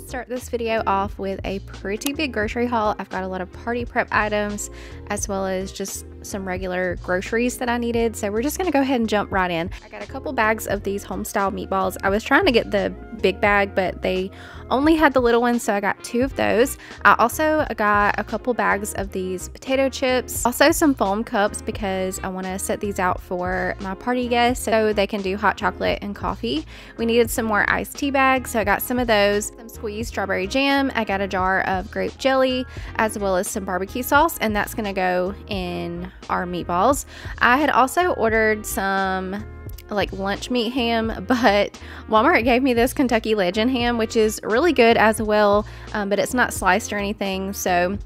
Start this video off with a pretty big grocery haul. I've got a lot of party prep items as well as just some regular groceries that I needed, so we're just gonna go ahead and jump right in. I got a couple bags of these home style meatballs. I was trying to get the big bag, but they only had the little ones, so I got 2 of those. I also got a couple bags of these potato chips, also some foam cups because I want to set these out for my party guests so they can do hot chocolate and coffee. We needed some more iced tea bags, so I got some of those. Some squeezed strawberry jam. I got a jar of grape jelly as well as some barbecue sauce, and that's gonna go in our meatballs. I had also ordered some like lunch meat ham, but Walmart gave me this Kentucky Legend ham, which is really good as well, but it's not sliced or anything, so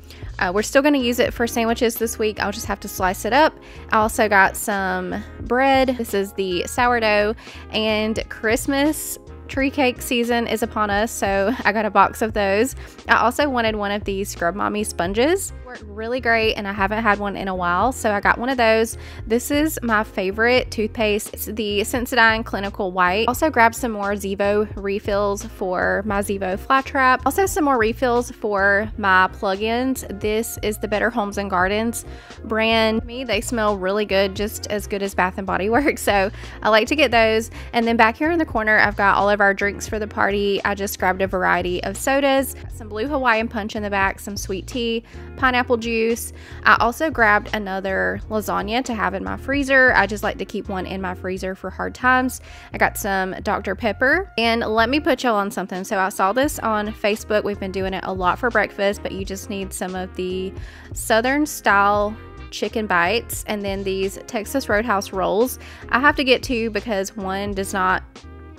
we're still going to use it for sandwiches this week. I'll just have to slice it up. I also got some bread. This is the sourdough, and Christmas tree cake season is upon us, so I got a box of those. I also wanted one of these Scrub Mommy sponges. Worked really great, and I haven't had one in a while, so I got one of those. This is my favorite toothpaste. It's the Sensodyne Clinical White. Also grabbed some more Zevo refills for my Zevo fly trap. Also some more refills for my plug-ins. This is the Better Homes and Gardens brand. To me, they smell really good, just as good as Bath and Body Works, so I like to get those. And then back here in the corner, I've got all of our drinks for the party. I just grabbed a variety of sodas, some blue Hawaiian punch in the back, some sweet tea, pineapple juice. I also grabbed another lasagna to have in my freezer. I just like to keep one in my freezer for hard times. I got some Dr. Pepper, and let me put y'all on something. So I saw this on Facebook. We've been doing it a lot for breakfast, but you just need some of the Southern style chicken bites and then these Texas Roadhouse rolls. I have to get 2 because one does not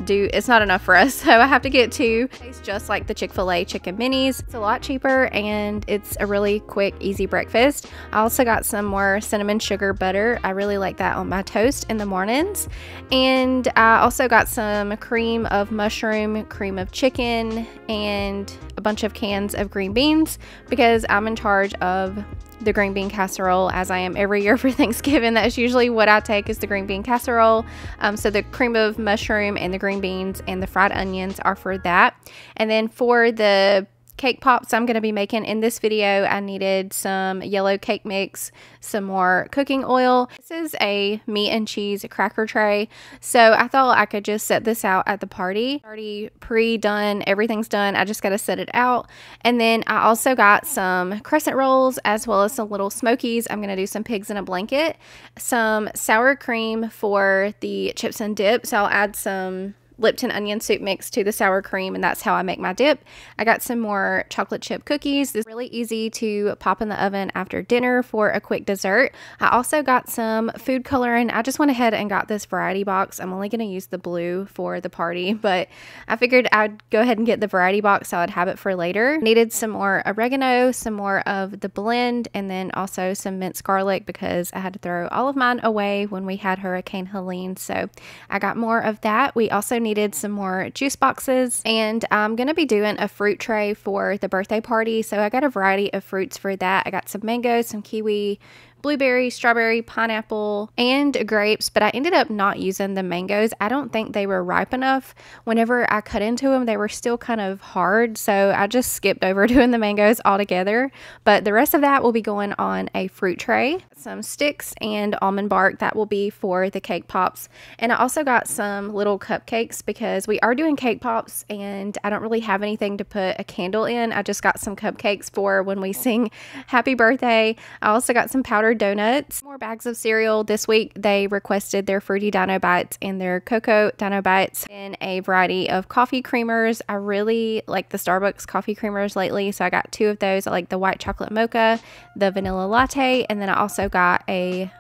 it's not enough for us, so I have to get 2. It tastes just like the Chick-fil-A chicken minis. It's a lot cheaper and it's a really quick, easy breakfast. I also got some more cinnamon sugar butter. I really like that on my toast in the mornings. And I also got some cream of mushroom, cream of chicken, and a bunch of cans of green beans because I'm in charge of the green bean casserole, as I am every year for Thanksgiving. That's usually what I take, is the green bean casserole. So the cream of mushroom and the green beans and the fried onions are for that. And then for the cake pops I'm going to be making in this video, I needed some yellow cake mix, some more cooking oil. This is a meat and cheese cracker tray, so I thought I could just set this out at the party. Already pre-done, everything's done. I just got to set it out. And then I also got some crescent rolls as well as some little smokies. I'm going to do some pigs in a blanket, some sour cream for the chips and dip, so I'll add some Lipton onion soup mix to the sour cream, and that's how I make my dip. I got some more chocolate chip cookies. This is really easy to pop in the oven after dinner for a quick dessert. I also got some food coloring. I just went ahead and got this variety box. I'm only going to use the blue for the party, but I figured I'd go ahead and get the variety box so I'd have it for later. Needed some more oregano, some more of the blend, and then also some minced garlic because I had to throw all of mine away when we had Hurricane Helene, so I got more of that. We also needed some more juice boxes, and I'm gonna be doing a fruit tray for the birthday party, so I got a variety of fruits for that. I got some mangoes, some kiwi, blueberry, strawberry, pineapple, and grapes, but I ended up not using the mangoes. I don't think they were ripe enough. Whenever I cut into them, they were still kind of hard, so I just skipped over doing the mangoes altogether. But the rest of that will be going on a fruit tray. Some sticks and almond bark, that will be for the cake pops. And I also got some little cupcakes because we are doing cake pops and I don't really have anything to put a candle in. I just got some cupcakes for when we sing happy birthday. I also got some powdered donuts, more bags of cereal. This week they requested their fruity dino bites and their cocoa dino bites, and a variety of coffee creamers. I really like the Starbucks coffee creamers lately, so I got 2 of those. I like the white chocolate mocha, the vanilla latte, and then I also got a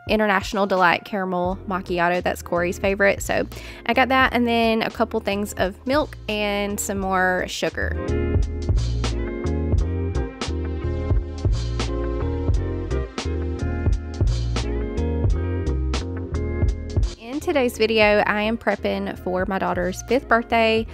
International Delight Caramel Macchiato. That's Corey's favorite. So I got that, and then a couple things of milk and some more sugar. In today's video, I am prepping for my daughter's 5th birthday.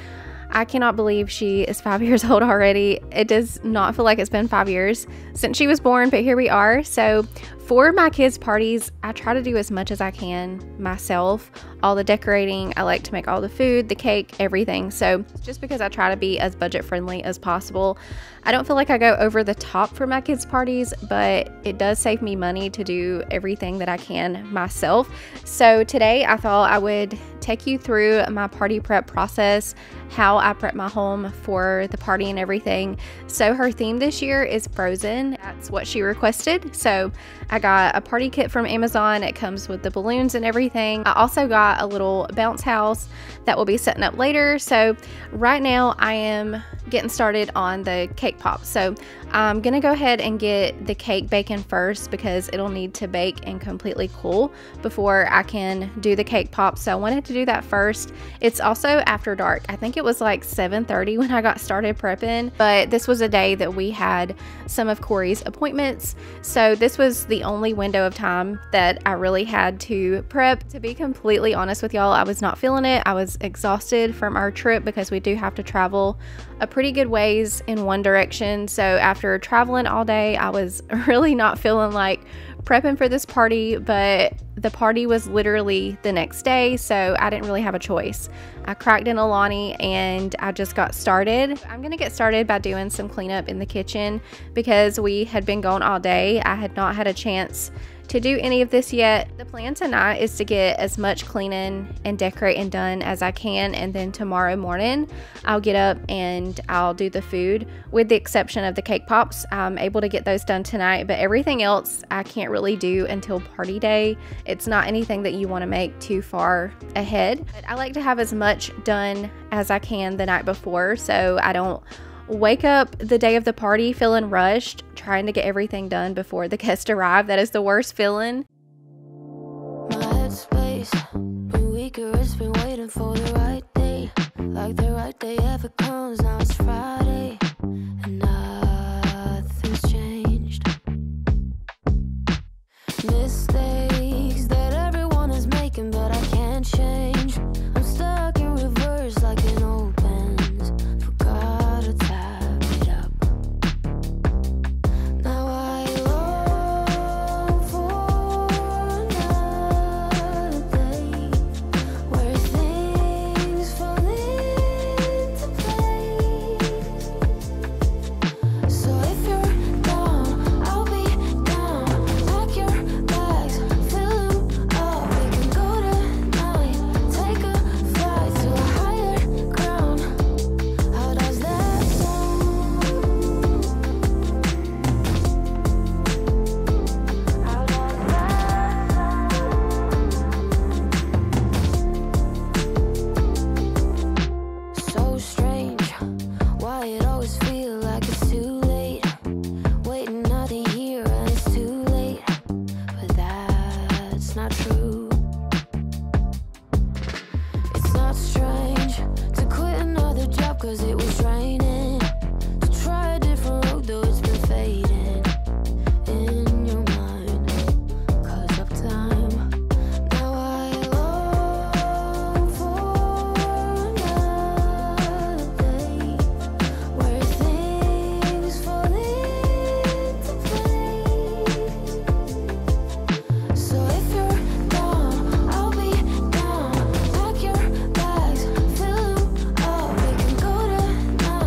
I cannot believe she is 5 years old already. It does not feel like it's been 5 years since she was born, but here we are. So for my kids' parties, I try to do as much as I can myself. All the decorating, I like to make all the food, the cake, everything. So just because I try to be as budget friendly as possible, I don't feel like I go over the top for my kids' parties, but it does save me money to do everything that I can myself. So today I thought I would take you through my party prep process, how I prep my home for the party and everything. So her theme this year is Frozen. That's what she requested. So I got a party kit from Amazon. It comes with the balloons and everything. I also got a little bounce house that will be setting up later. So right now I am getting started on the cake pop. So I'm gonna go ahead and get the cake baking first because it'll need to bake and completely cool before I can do the cake pop. So I wanted to do that first. It's also after dark. I think it was like 7:30 when I got started prepping, but this was a day that we had some of Corey's appointments. So this was the only window of time that I really had to prep. To be completely honest with y'all, I was not feeling it. I was exhausted from our trip because we do have to travel a pretty good ways in one direction. So after traveling all day, I was really not feeling like prepping for this party, but the party was literally the next day, so I didn't really have a choice. I cracked in Alani and I just got started. I'm gonna get started by doing some cleanup in the kitchen because we had been gone all day. I had not had a chance to do any of this yet. The plan tonight is to get as much cleaning and decorating done as I can, and then tomorrow morning I'll get up and I'll do the food, with the exception of the cake pops. I'm able to get those done tonight, but everything else I can't really do until party day. It's not anything that you want to make too far ahead, but I like to have as much done as I can the night before so I don't wake up the day of the party feeling rushed, trying to get everything done before the guests arrive. That is the worst feeling. My headspace been weaker, it's been waiting for the right day. Like the right day ever comes, now it's Friday and nothing's changed. Mistakes that everyone is making, but I can't change. I'm stuck in reverse like an old Benz. Forgot to tap it up. Now I long for another day where things fall into place. So if you're down, I'll be down. Pack your bags, fill them up. We can go tonight, take a flight to a higher ground. How does that sound? How does that sound? So strange, why it always feels like it's too late. Waiting nothing here and it's too late, but that's not true. It's not strange to quit another job cause it was draining. To try a different road though it's been fading in your mind cause of time. Now I long for another day where things fall into place. So if you're down, I'll be down. Pack your bags, fill them up. We can go tonight,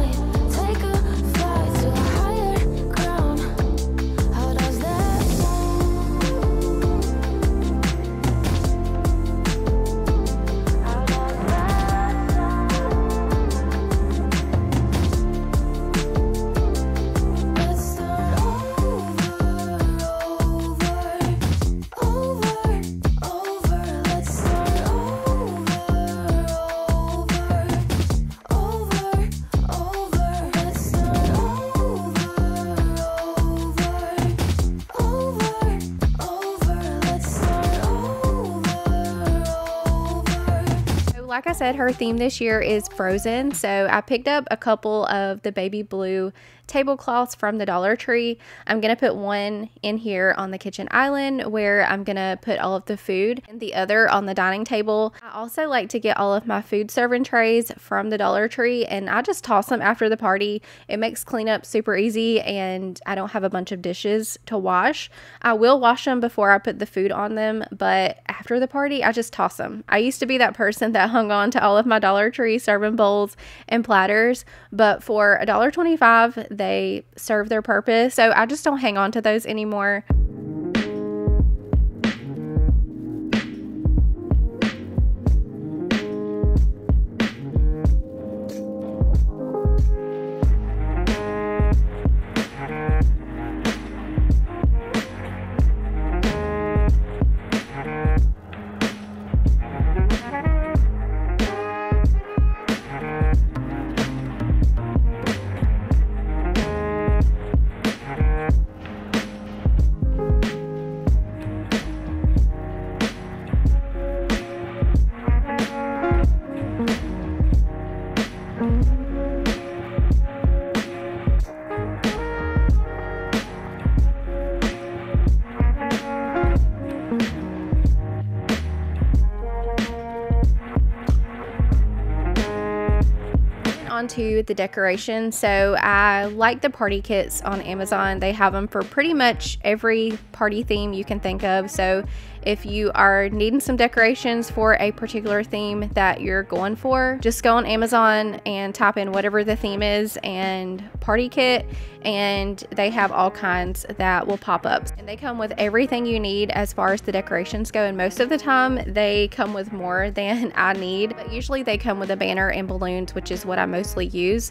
I said, her theme this year is Frozen. So I picked up a couple of the baby blue tablecloths from the Dollar Tree. I'm going to put one in here on the kitchen island where I'm going to put all of the food, and the other on the dining table. I also like to get all of my food serving trays from the Dollar Tree, and I just toss them after the party. It makes cleanup super easy, and I don't have a bunch of dishes to wash. I will wash them before I put the food on them, but after the party, I just toss them. I used to be that person that hung on to all of my Dollar Tree serving bowls and platters, but for $1.25, they serve their purpose. So I just don't hang on to those anymore. To the decoration. So I like the party kits on Amazon. They have them for pretty much every party theme you can think of. So if you are needing some decorations for a particular theme that you're going for, just go on Amazon and type in whatever the theme is and party kit, and they have all kinds that will pop up. And they come with everything you need as far as the decorations go, and most of the time they come with more than I need, but usually they come with a banner and balloons, which is what I mostly use.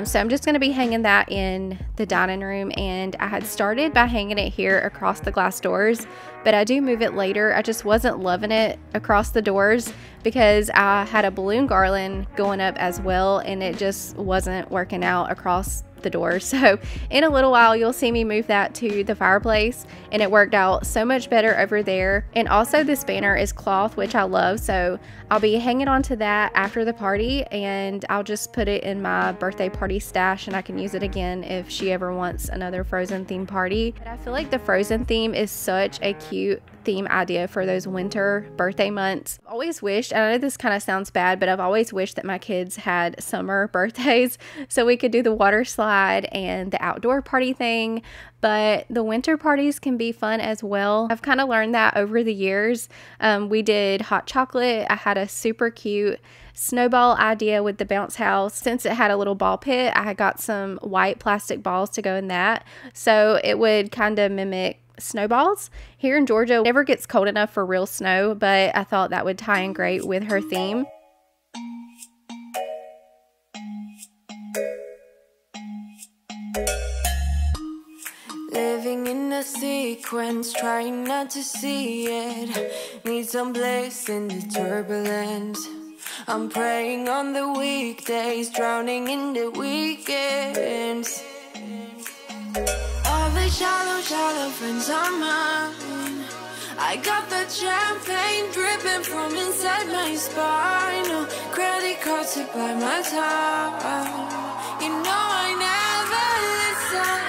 So I'm just going to be hanging that in the dining room, and I had started by hanging it here across the glass doors, but I do move it later. I just wasn't loving it across the doors because I had a balloon garland going up as well, and it just wasn't working out across the door. So in a little while you'll see me move that to the fireplace, and it worked out so much better over there. And also this banner is cloth, which I love, so I'll be hanging on to that after the party, and I'll just put it in my birthday party stash, and I can use it again if she ever wants another Frozen theme party. But I feel like the Frozen theme is such a cute theme idea for those winter birthday months. I've always wished, and I know this kind of sounds bad, but I've always wished that my kids had summer birthdays so we could do the water slide and the outdoor party thing, but the winter parties can be fun as well. I've kind of learned that over the years. We did hot chocolate. I had a super cute snowball idea with the bounce house. Since it had a little ball pit, I had got some white plastic balls to go in that, so it would kind of mimic snowballs. Here in Georgia, it never gets cold enough for real snow, but I thought that would tie in great with her theme. Living in a sequence, trying not to see it. Need some bliss in the turbulence. I'm praying on the weekdays, drowning in the weekends. All the shallow friends are mine. I got that champagne dripping from inside my spine. No credit cards to buy my time. You know I never listen.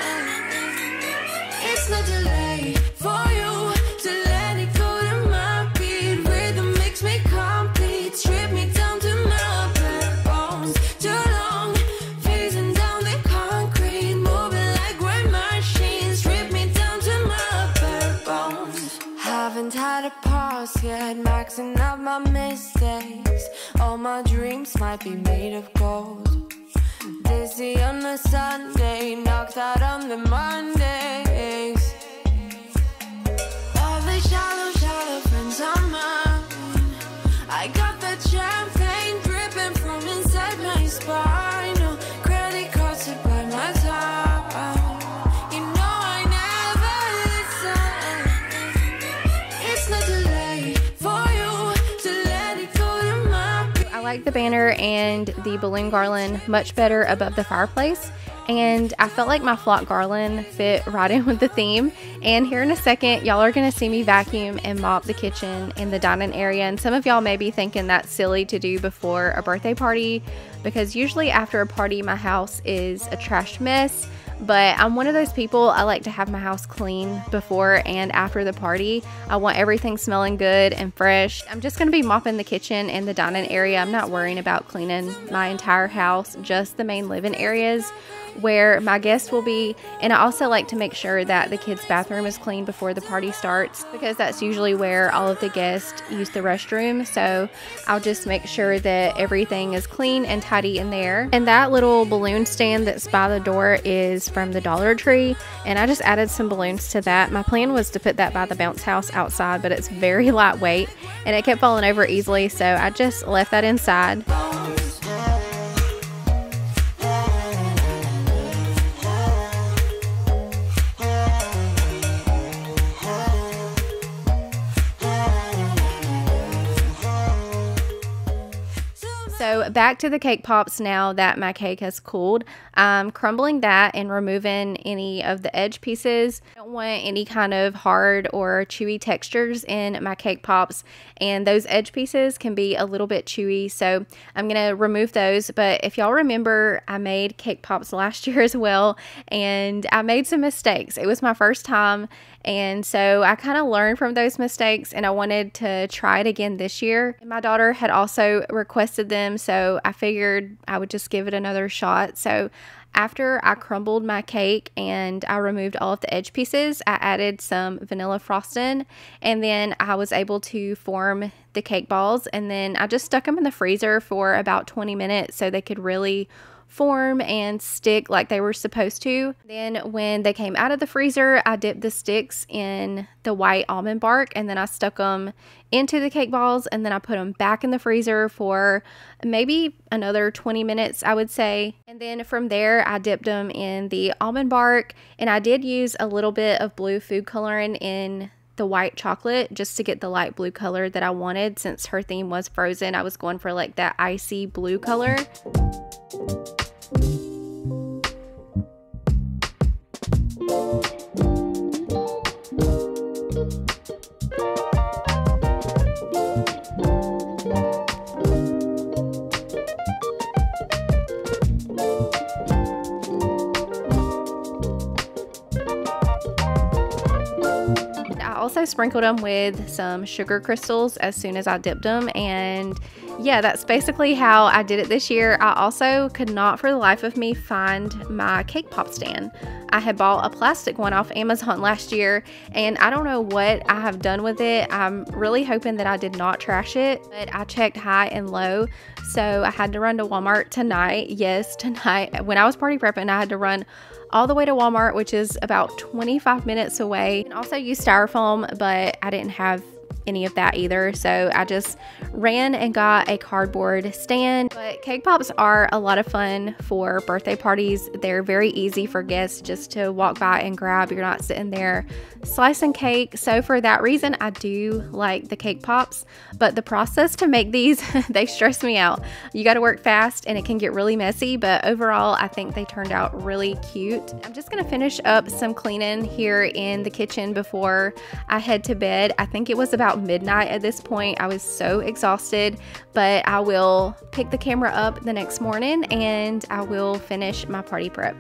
It's not too late for you to let it go to my beat. Rhythm makes me complete. Strip me down to my bare bones. Too long, phasing down the concrete. Moving like great machines. Strip me down to my bare bones. Haven't had a pause yet, maxing out my mistakes. All my dreams might be made of gold. Dizzy on a Sunday, knocked out on the Mondays. All the shallow friends are mine. I got that champagne dripping from inside my spine. No credit cards to buy my time. You know I never listen. It's not too late for you to let it go to my beat. I like the banner and the balloon garland much better above the fireplace, and I felt like my flock garland fit right in with the theme. And here in a second, y'all are gonna see me vacuum and mop the kitchen and the dining area. And some of y'all may be thinking that's silly to do before a birthday party, because usually after a party my house is a trashed mess. But I'm one of those people, I like to have my house clean before and after the party. I want everything smelling good and fresh. I'm just going to be mopping the kitchen and the dining area. I'm not worrying about cleaning my entire house, just the main living areas where my guests will be. And I also like to make sure that the kids' bathroom is clean before the party starts, because that's usually where all of the guests use the restroom. So I'll just make sure that everything is clean and tidy in there. And that little balloon stand that's by the door is from the Dollar Tree, and I just added some balloons to that. My plan was to put that by the bounce house outside, but it's very lightweight and it kept falling over easily, so I just left that inside. So back to the cake pops now that my cake has cooled. I'm crumbling that and removing any of the edge pieces. I don't want any kind of hard or chewy textures in my cake pops, and those edge pieces can be a little bit chewy, so I'm going to remove those. But if y'all remember, I made cake pops last year as well, and I made some mistakes. It was my first time, and so I kind of learned from those mistakes, and I wanted to try it again this year. And my daughter had also requested them, so I figured I would just give it another shot. So after I crumbled my cake and I removed all of the edge pieces, I added some vanilla frosting, and then I was able to form the cake balls, and then I just stuck them in the freezer for about 20 minutes so they could really form and stick like they were supposed to. Then when they came out of the freezer, I dipped the sticks in the white almond bark, and then I stuck them into the cake balls, and then I put them back in the freezer for maybe another 20 minutes, I would say. And then from there, I dipped them in the almond bark, and I did use a little bit of blue food coloring in the white chocolate just to get the light blue color that I wanted. Since her theme was frozen, I was going for like that icy blue color. Also sprinkled them with some sugar crystals as soon as I dipped them, and yeah, that's basically how I did it this year. I also could not for the life of me find my cake pop stand. I had bought a plastic one off Amazon last year, and I don't know what I have done with it. I'm really hoping that I did not trash it, but I checked high and low, so I had to run to Walmart tonight. Yes, tonight when I was party prepping, I had to run all the way to Walmart, which is about 25 minutes away, and also use styrofoam, but I didn't have any of that either, so I just ran and got a cardboard stand. But cake pops are a lot of fun for birthday parties. They're very easy for guests just to walk by and grab. You're not sitting there slicing cake, so for that reason I do like the cake pops. But the process to make these, they stress me out. You got to work fast and it can get really messy, but overall I think they turned out really cute. I'm just gonna finish up some cleaning here in the kitchen before I head to bed. I think it was about midnight at this point. I was so exhausted, but I will pick the camera up the next morning and I will finish my party prep.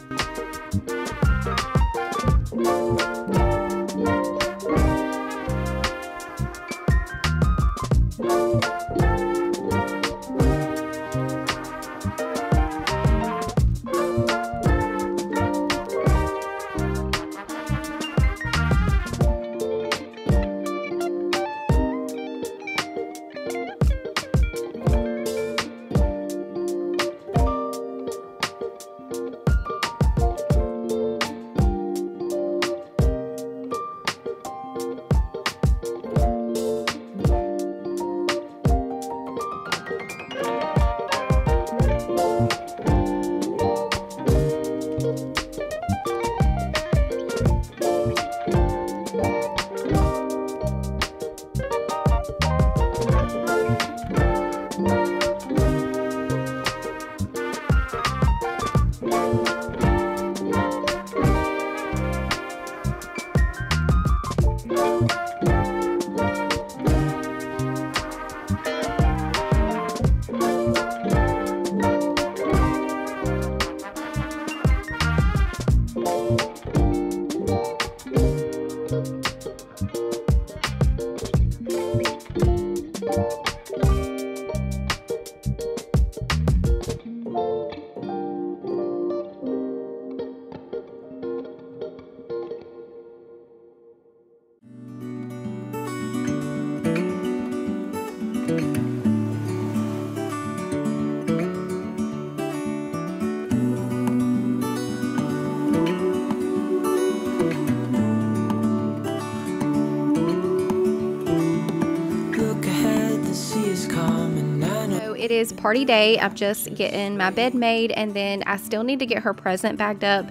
is party day. I'm just getting my bed made, and then I still need to get her present bagged up.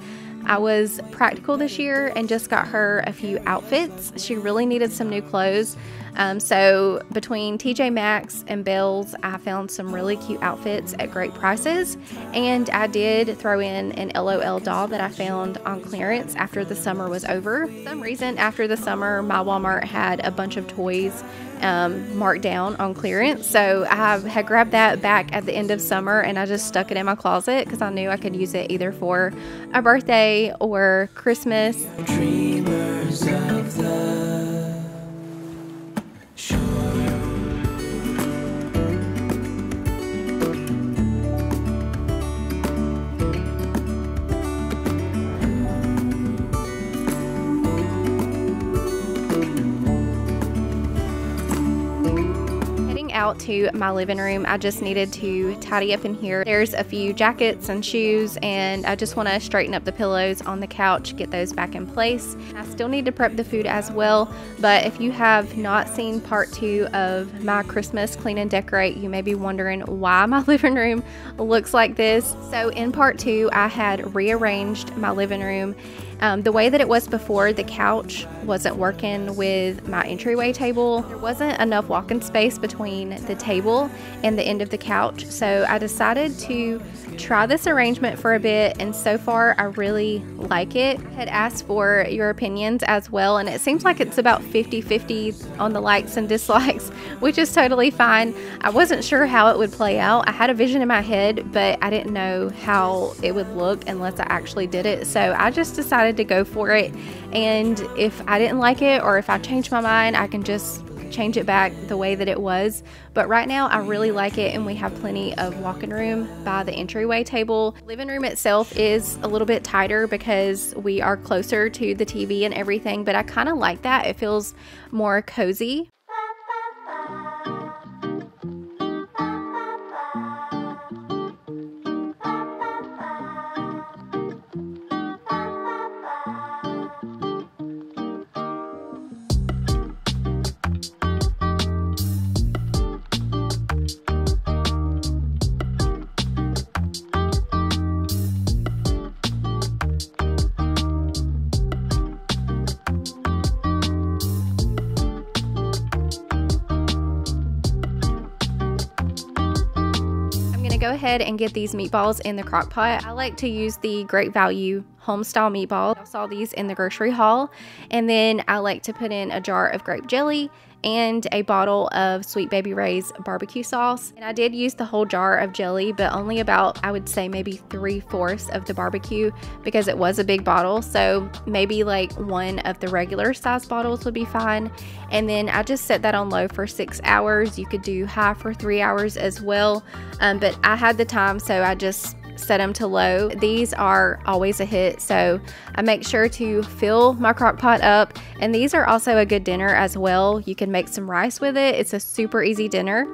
I was practical this year and just got her a few outfits. She really needed some new clothes. So between TJ Maxx and Belle's, I found some really cute outfits at great prices. And I did throw in an LOL doll that I found on clearance after the summer was over. For some reason, after the summer, my Walmart had a bunch of toys marked down on clearance. So I had grabbed that back at the end of summer, and I just stuck it in my closet because I knew I could use it either for a birthday or Christmas. Dreamers of the out to my living room. I just needed to tidy up in here. There's a few jackets and shoes, and I just want to straighten up the pillows on the couch, get those back in place. I still need to prep the food as well, but if you have not seen part 2 of my Christmas clean and decorate, you may be wondering why my living room looks like this. So in part 2, I had rearranged my living room. The way that it was before, the couch wasn't working with my entryway table. There wasn't enough walking space between the table and the end of the couch, so I decided to try this arrangement for a bit, and so far I really like it. I had asked for your opinions as well, and it seems like it's about 50-50 on the likes and dislikes, which is totally fine. I wasn't sure how it would play out. I had a vision in my head, but I didn't know how it would look unless I actually did it, so I just decided to go for it. And if I didn't like it, or if I changed my mind, I can just change it back the way that it was. But right now I really like it, and we have plenty of walking room by the entryway table. Living room itself is a little bit tighter because we are closer to the TV and everything, but I kind of like that. It feels more cozy. Go ahead and get these meatballs in the crock pot. I like to use the Great Value home style meatball. I saw these in the grocery haul. And then I like to put in a jar of grape jelly and a bottle of Sweet Baby Ray's barbecue sauce. And I did use the whole jar of jelly, but only about, I would say maybe 3/4 of the barbecue, because it was a big bottle. So maybe like one of the regular size bottles would be fine. And then I just set that on low for 6 hours. You could do high for 3 hours as well. But I had the time, so I just set them to low. These are always a hit, so I make sure to fill my crock pot up. And these are also a good dinner as well. You can make some rice with it. It's a super easy dinner.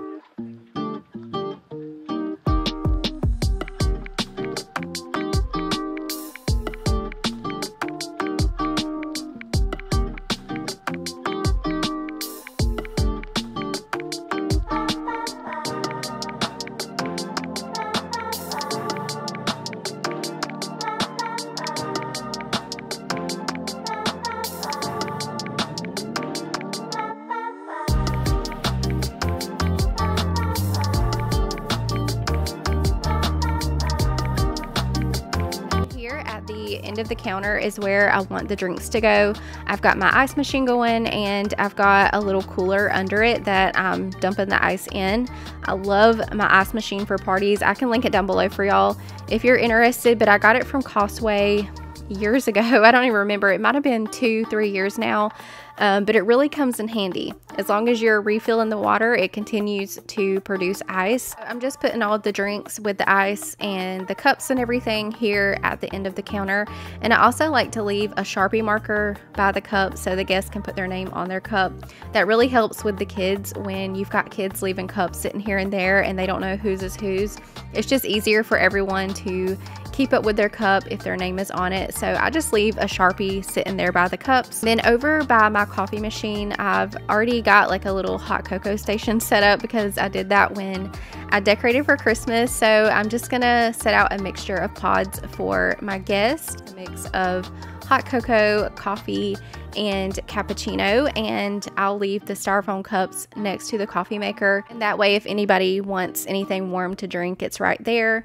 End of the counter is where I want the drinks to go. I've got my ice machine going, and I've got a little cooler under it that I'm dumping the ice in. I love my ice machine for parties. I can link it down below for y'all if you're interested, but I got it from Costway years ago. I don't even remember. It might have been 2-3 years now. But it really comes in handy. As long as you're refilling the water, it continues to produce ice. I'm just putting all of the drinks with the ice and the cups and everything here at the end of the counter. And I also like to leave a Sharpie marker by the cup so the guests can put their name on their cup. That really helps with the kids when you've got kids leaving cups sitting here and there and they don't know whose is whose. It's just easier for everyone to keep keep up with their cup if their name is on it. So I just leave a Sharpie sitting there by the cups. Then over by my coffee machine, I've already got like a little hot cocoa station set up because I did that when I decorated for Christmas. So I'm just gonna set out a mixture of pods for my guests, a mix of hot cocoa, coffee, and cappuccino, and I'll leave the styrofoam cups next to the coffee maker, and that way if anybody wants anything warm to drink, it's right there.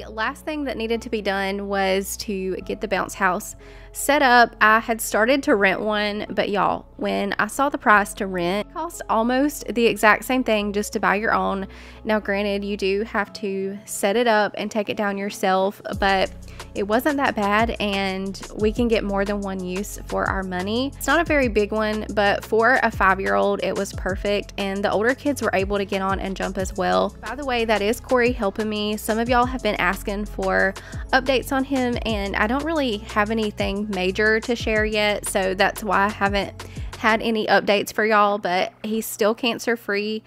Last thing that needed to be done was to get the bounce house set up. I had started to rent one, but y'all, when I saw the price to rent, it cost almost the exact same thing just to buy your own. Now granted, you do have to set it up and take it down yourself, but it wasn't that bad and we can get more than one use for our money. It's not a very big one, but for a 5-year-old it was perfect, and the older kids were able to get on and jump as well. By the way, that is Corey helping me. Some of y'all have been asking for updates on him, and I don't really have anything major to share yet, so that's why I haven't had any updates for y'all, but he's still cancer free.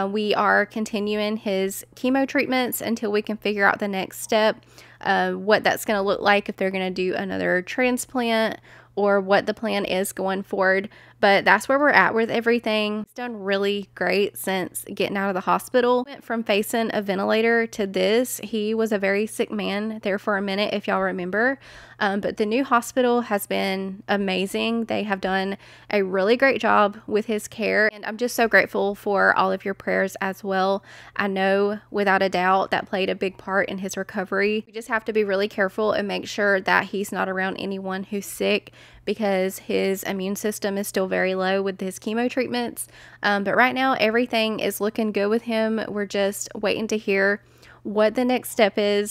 We are continuing his chemo treatments until we can figure out the next step, what that's going to look like, if they're going to do another transplant or what the plan is going forward. But that's where we're at with everything. It's done really great since getting out of the hospital. Went from facing a ventilator to this. He was a very sick man there for a minute, if y'all remember. But the new hospital has been amazing. They have done a really great job with his care, and I'm just so grateful for all of your prayers as well. I know without a doubt that played a big part in his recovery. We just have to be really careful and make sure that he's not around anyone who's sick, because his immune system is still very low with his chemo treatments. But right now everything is looking good with him. We're just waiting to hear what the next step is.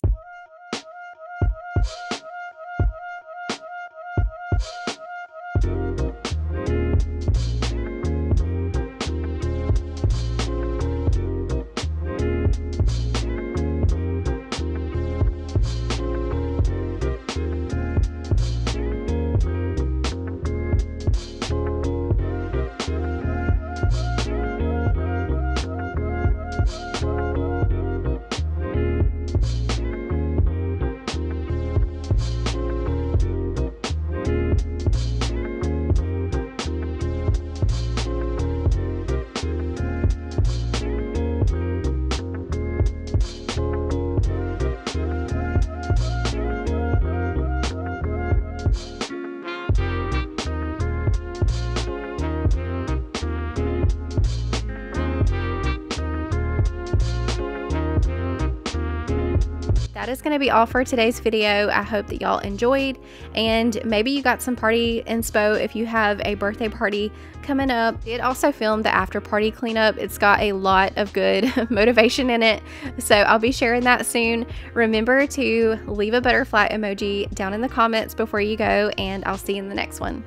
That is going to be all for today's video. I hope that y'all enjoyed, and maybe you got some party inspo if you have a birthday party coming up. I did also film the after party cleanup. It's got a lot of good motivation in it, so I'll be sharing that soon. Remember to leave a butterfly emoji down in the comments before you go, and I'll see you in the next one.